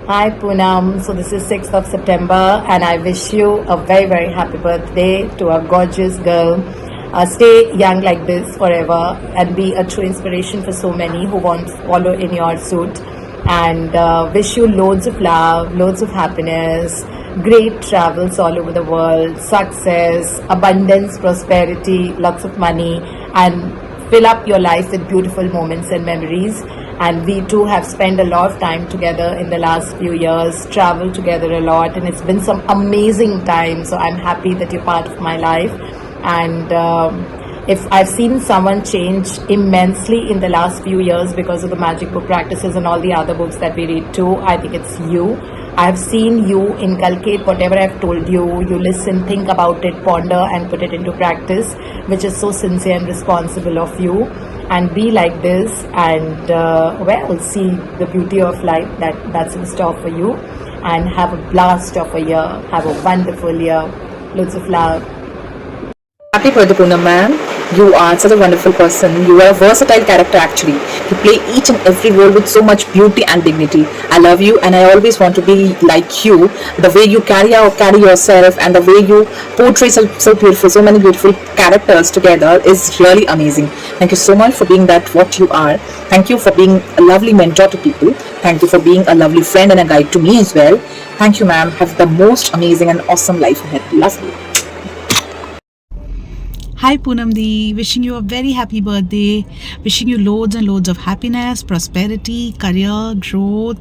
Hi Poonam. So this is 6th of September and I wish you a very very happy birthday to a gorgeous girl. Stay young like this forever and be a true inspiration for so many who want to follow in your suit. And wish you loads of love, loads of happiness, great travels all over the world, success, abundance, prosperity, lots of money, and fill up your life with beautiful moments and memories. And we too have spent a lot of time together in the last few years, traveled together a lot, and it's been some amazing time. So I'm happy that you're part of my life. And if I've seen someone change immensely in the last few years because of the magic book practices and all the other books that we read too, I think it's you. I've seen you inculcate whatever I've told you. You listen, think about it, ponder, and put it into practice, which is so sincere and responsible of you. And be like this, and see the beauty of life that's in store for you. And have a blast of a year. Have a wonderful year. Loads of love. Happy birthday, Poonam ma'am. You are such a wonderful person. You are a versatile character actually. You play each and every role with so much beauty and dignity. I love you and I always want to be like you. The way you carry yourself and the way you portray so beautiful, so many beautiful characters together is really amazing. Thank you so much for being that what you are. Thank you for being a lovely mentor to people. Thank you for being a lovely friend and a guide to me as well. Thank you ma'am. Have the most amazing and awesome life ahead. Love you. Hi Poonamdi, wishing you a very happy birthday, wishing you loads and loads of happiness, prosperity, career, growth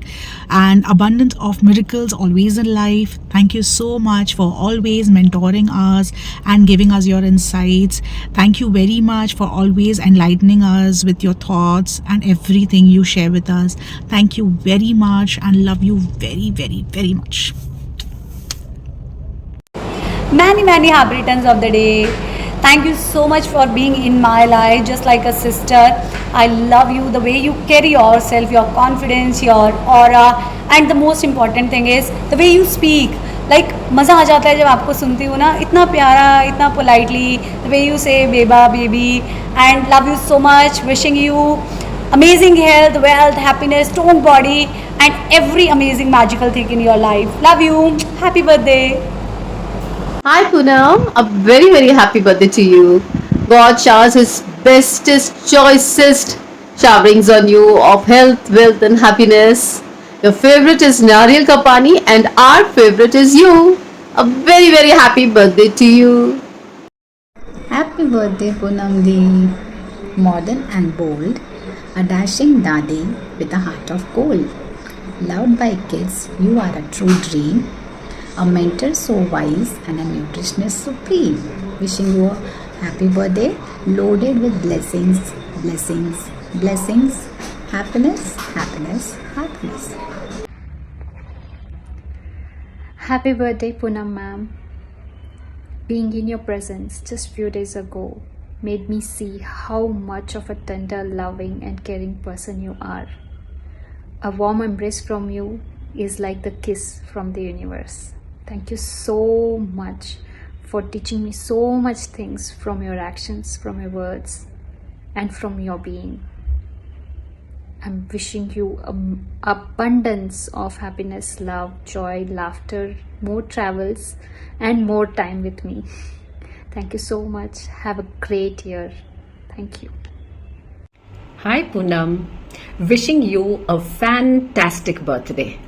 and abundance of miracles always in life. Thank you so much for always mentoring us and giving us your insights. Thank you very much for always enlightening us with your thoughts and everything you share with us. Thank you very much and love you very, very, very much. Many happy returns of the day. Thank you so much for being in my life just like a sister. I love you, the way you carry yourself, your confidence, your aura, and the most important thing is the way you speak. Like मज़ा आ जाता है जब आपको सुनती हूँ ना, इतना प्यारा, इतना politely, the way you say beba, baby, and love you so much. Wishing you amazing health, wealth, happiness, strong body, and every amazing magical thing in your life. Love you. Happy birthday. Hi Poonam, a very very happy birthday to you. God showers His bestest, choicest showerings on you of health, wealth and happiness. Your favorite is Nariyal ka pani and our favorite is you. A very very happy birthday to you. Happy birthday Poonam Di. Modern and bold, a dashing Dadi with a heart of gold. Loved by kids, you are a true dream. A mentor so wise and a nutritionist supreme. Wishing you a happy birthday loaded with blessings, blessings, blessings, happiness, happiness, happiness. Happy birthday Poonam ma'am. Being in your presence just few days ago made me see how much of a tender, loving and caring person you are. A warm embrace from you is like the kiss from the universe. Thank you so much for teaching me so much things from your actions, from your words, and from your being. I'm wishing you abundance of happiness, love, joy, laughter, more travels, and more time with me. Thank you so much. Have a great year. Thank you. Hi Poonam, wishing you a fantastic birthday.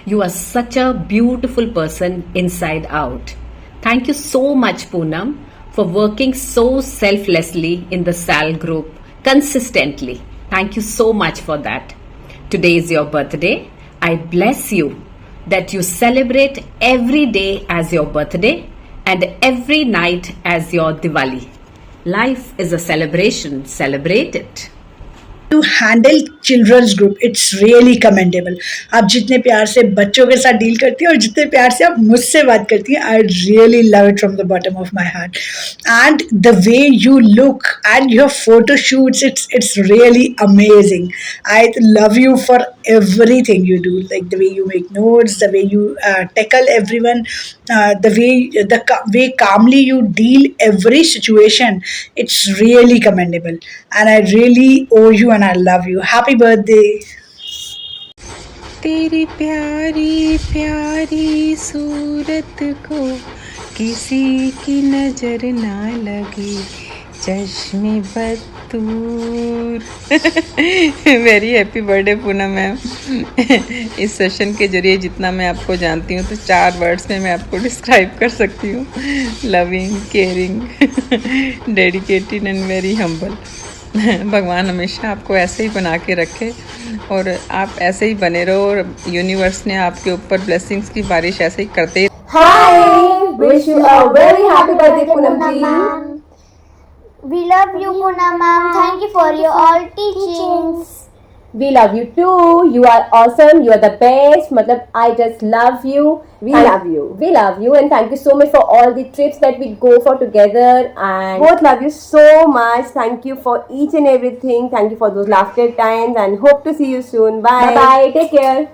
You are such a beautiful person inside out. Thank you so much Poonam for working so selflessly in the SAL group consistently. Thank you so much for that. Today is your birthday. I bless you that you celebrate every day as your birthday and every night as your Diwali. Life is a celebration. Celebrate it. To handle children's group, it's really commendable. आप जितने प्यार से बच्चों के साथ deal करती हैं और जितने प्यार से आप मुझसे बात करती हैं, I really love it from the bottom of my heart. And the way you look and your photo shoots, it's really amazing. I love you for everything you do, like the way you make notes, the way you tackle everyone, the way calmly you deal every situation. It's really commendable, and I really owe you and I love you. Happy birthday. तेरी प्यारी प्यारी सूरत को किसी की नजर ना लगे, चश्मे बतूर। Very happy birthday Poonam ma'am. इस सेशन के जरिए जितना मैं आपको जानती हूँ तो 4 वर्ड्स में मैं आपको डिस्क्राइब कर सकती हूँ। Loving, caring, dedicated and very humble. भगवान हमेशा आपको ऐसे ही बना के रखे और आप ऐसे ही बने रहो और यूनिवर्स ने आपके ऊपर ब्लेसिंग्स की बारिश ऐसे ही करते ही। Hi, wish you a very happy birthday, Poonam ji. We love you, Poonam ma'am. Thank you for your all teachings. We love you too. You are awesome. You are the best. Matlab, I just love you. We love you, and thank you so much for all the trips that we go for together. And both love you so much. Thank you for each and everything. Thank you for those laughter times, and hope to see you soon. Bye. Bye. Take care.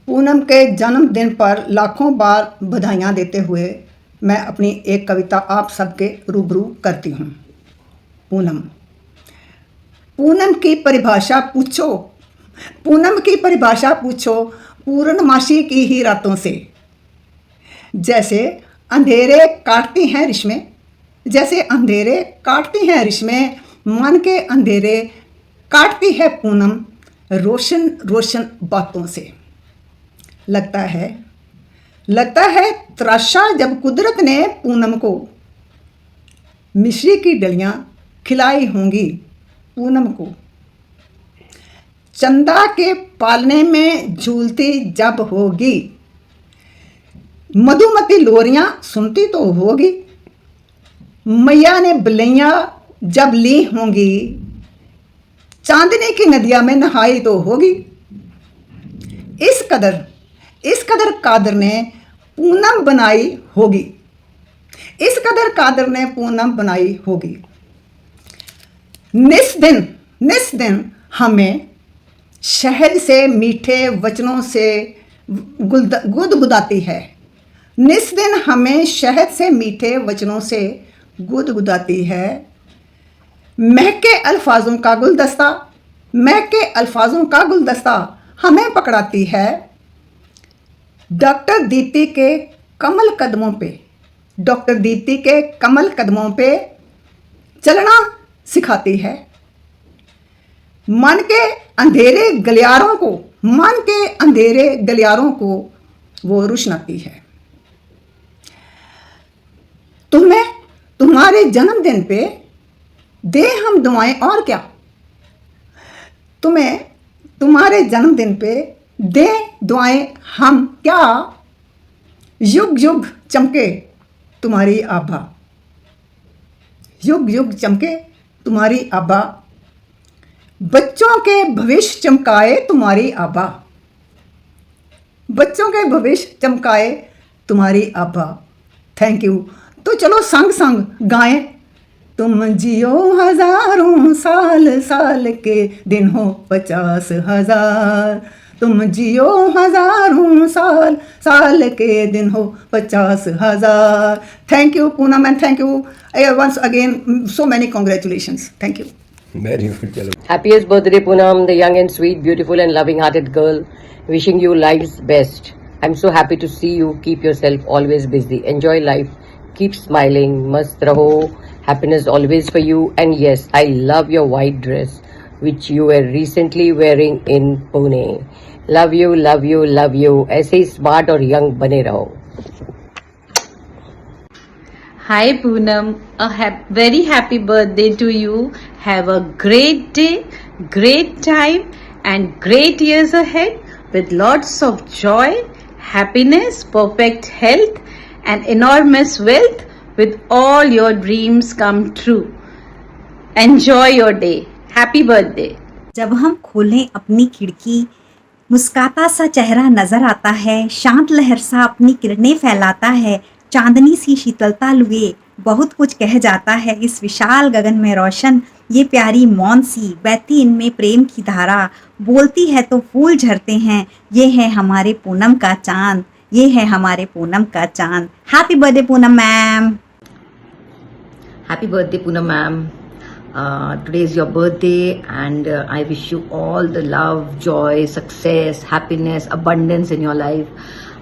Poonam के जन्मदिन पर लाखों बार बधाइयाँ देते हुए मैं अपनी एक कविता आप सबके रूबरू करती हूँ। पूनम। पूनम की परिभाषा पूछो, पूनम की परिभाषा पूछो पूर्णमासी की ही रातों से। जैसे अंधेरे काटती हैं रिश्में, जैसे अंधेरे काटती हैं रिश्में, मन के अंधेरे काटती है पूनम रोशन रोशन बातों से। लगता है तराशा जब कुदरत ने पूनम को मिश्री की डलियां खिलाई होंगी पूनम को। चंदा के पालने में झूलती जब होगी, मधुमती लोरियां सुनती तो होगी। मैया ने बलैयां जब ली होंगी, चांदनी की नदियां में नहाई तो होगी। इस कदर कादर ने पूनम बनाई होगी, इस कदर कादर ने पूनम बनाई होगी। निस दिन हमें शहद से मीठे वचनों से गुदगुदाती है। निस दिन हमें शहद से मीठे वचनों से गुदगुदाती है। महके अल्फाजों का गुलदस्ता, महके अल्फाजों का गुलदस्ता हमें पकड़ाती है। डॉक्टर दीप्ति के कमल कदमों पे, डॉक्टर दीप्ति के कमल कदमों पे चलना सिखाती है। मन के अंधेरे गलियारों को, मन के अंधेरे गलियारों को वो रुशनाती है। तुम्हें तुम्हारे जन्मदिन पे दे हम दुआएं और क्या, तुम्हें तुम्हारे जन्मदिन पे दे दुआएं हम क्या। युग युग चमके तुम्हारी आभा, युग युग चमके तुम्हारी आभा। बच्चों के भविष्य चमकाए तुम्हारी आभा, बच्चों के भविष्य चमकाए तुम्हारी आभा। Thank you. तो चलो संग संग गाएं। तुम जियो हजारों साल, साल के दिन हो 50,000। तुम जियो हजारों साल, साल के दिन हो 50,000। Thank you Poonam and thank you once again, so many congratulations. Thank you. Very good. Chalo. Happiest birthday Poonam, the young and sweet, beautiful and loving hearted girl. Wishing you life's best. I'm so happy to see you. Keep yourself always busy. Enjoy life. Keep smiling. Mast raho. Happiness always for you. And yes, I love your white dress which you were recently wearing in Pune. Love you, love you, love you. ऐसे ही smart और young बने रहो. Hi Poonam, very happy birthday to you. Have a great day, great time and great years ahead with lots of joy, happiness, perfect health and enormous wealth with all your dreams come true. Enjoy your day. Happy birthday. जब हम खोलें अपनी खिड़की, मुस्काता सा चेहरा नजर आता है, शांत लहर सा अपनी किरणें फैलाता है, चांदनी सी शीतलता लुए बहुत कुछ कह जाता है। इस विशाल गगन में रोशन ये प्यारी मौन सी बहती इनमें प्रेम की धारा, बोलती है तो फूल झरते हैं। ये है हमारे पूनम का चांद, ये है हमारे पूनम का चांद। Happy birthday Poonam ma'am. Happy birthday Poonam ma'am. Today is your birthday, and I wish you all the love, joy, success, happiness, abundance in your life.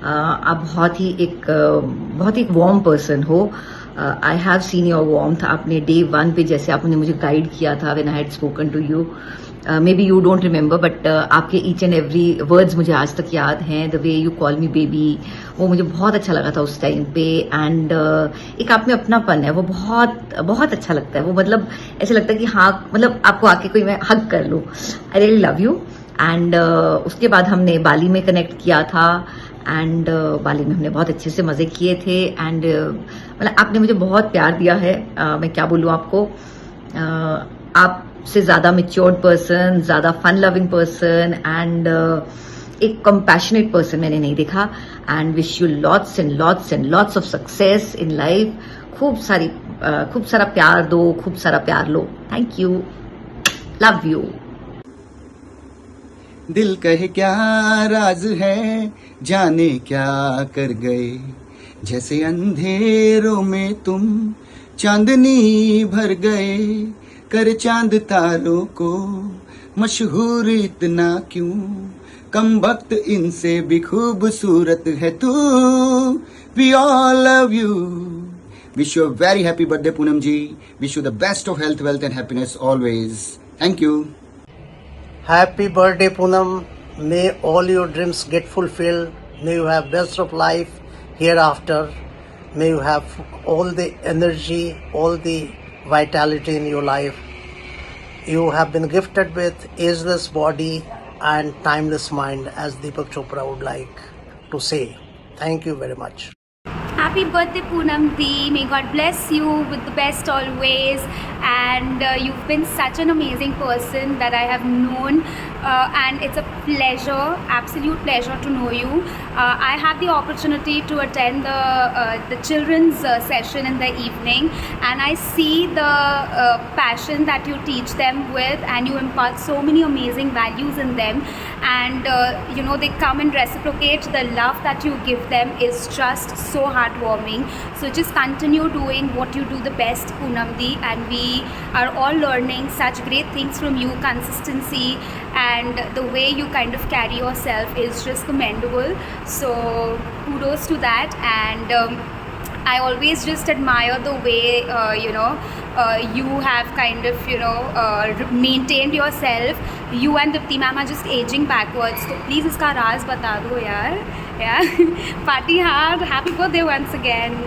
आप बहुत ही warm person हो. I have seen your warmth. आपने day 1 पे जैसे आपने मुझे guide किया था when I had spoken to you. Maybe you don't remember, but आपके each and every words मुझे आज तक याद हैं. The way you call me baby, वो मुझे बहुत अच्छा लगा था उस टाइम पे. एंड एक आप में अपनापन है, वो बहुत बहुत अच्छा लगता है. वो मतलब ऐसे लगता है कि हाँ, मतलब आपको आके कोई मैं हग कर लूँ. I really love you. And उसके बाद हमने बाली में कनेक्ट किया था, एंड बाली में हमने बहुत अच्छे से मज़े किए थे. एंड मतलब आपने मुझे बहुत प्यार दिया है. मैं क्या बोलूँ आपको. आप से ज़्यादा मेच्योर्ड पर्सन, ज़्यादा फन लविंग पर्सन एंड एक कंपैशनेट पर्सन मैंने नहीं देखा. And wish you lots and lots and lots of success in life. खूब सारा प्यार दो, खूब सारा प्यार लो. Thank you. Love you. दिल कहे क्या राज है, जाने क्या कर गए, जैसे अंधेरों में तुम चांदनी भर गए. कर चांद तारों को मशहूर इतना क्यों, कम वक्त इनसे भी खूबसूरत है तू. We all love you. Wish you a very happy birthday Poonam ji. Wish you the best of health, wealth and happiness always. Thank you. Happy birthday Poonam. May all your dreams get fulfilled. May you have best of life hereafter. May you have all the energy, all the vitality in your life. You have been gifted with ageless body and timeless mind, as Deepak Chopra would like to say. Thank you very much. Happy birthday Poonam Dee. May God bless you with the best always. And you've been such an amazing person that I have known. And it's a pleasure, absolute pleasure to know you. I had the opportunity to attend the children's session in the evening, and I see the passion that you teach them with, and you impart so many amazing values in them. And you know, they come and reciprocate the love that you give them is just so heartwarming. So just continue doing what you do the best, Poonam Dee, and we are all learning such great things from you. Consistency and the way you kind of carry yourself is just commendable. So kudos to that. And I always just admire the way you have kind of maintained yourself. You and Dipti ma'am are just aging backwards. So please iska raaz bata do yaar. Yeah. Party hard. Happy birthday once again.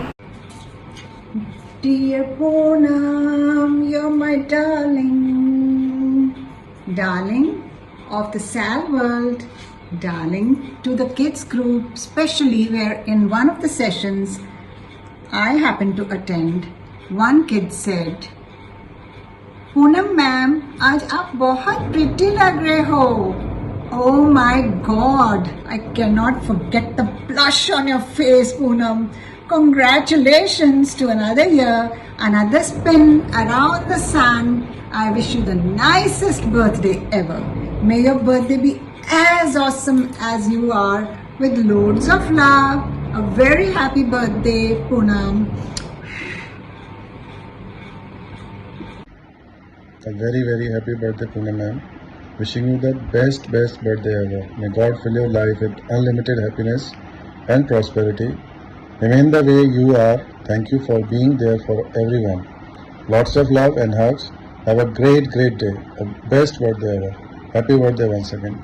Dear Poonam, you're my darling, darling of the Sal world, darling to the kids group, especially where in one of the sessions I happened to attend, one kid said, Poonam ma'am, आज आप बहुत pretty लग रहे हो. Oh my God, I cannot forget the blush on your face, Poonam. Congratulations to another year, another spin around the sun. I wish you the nicest birthday ever. May your birthday be as awesome as you are, with loads of love. A very happy birthday, Poonam. A very, very happy birthday, Poonam ma'am. Wishing you the best birthday ever. May God fill your life with unlimited happiness and prosperity. Remain the way you are. Thank you for being there for everyone. Lots of love and hugs. Have a great day. A best birthday ever. Happy birthday once again.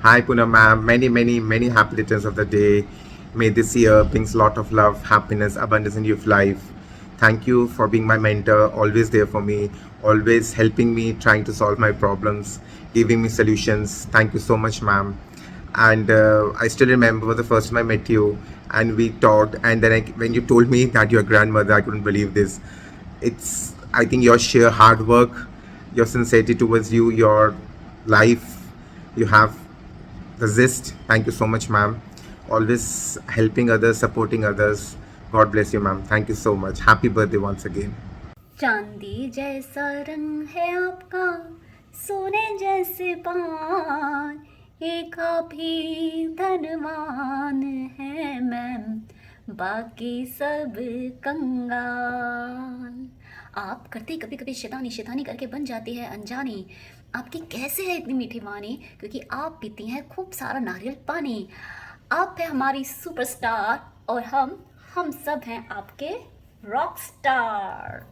Hi Poonam ma'am, many happy returns of the day. May this year brings lot of love, happiness, abundance in your life. Thank you for being my mentor, always there for me, always helping me, trying to solve my problems, giving me solutions. Thank you so much ma'am. And I still remember the first time I met you and we talked, and then when you told me that you're a grandmother, I couldn't believe this. It's, I think your sheer hard work, your sincerity towards you, your life, you have the zest. Thank you so much ma'am. always helping others, supporting others. God bless you, ma'am. Thank you so much. Happy birthday once again. चांदी जैसा रंग है आपका, सोने जैसे पान, एक आप ही धनवान है मैम, बाकी सब कंगाल। आप करते कभी कभी शैतानी करके बन जाती है अनजानी। आपकी कैसे है इतनी मीठी वाणी, क्योंकि आप पीती हैं खूब सारा नारियल पानी। आप है हमारी सुपरस्टार और हम सब हैं आपके रॉक स्टार।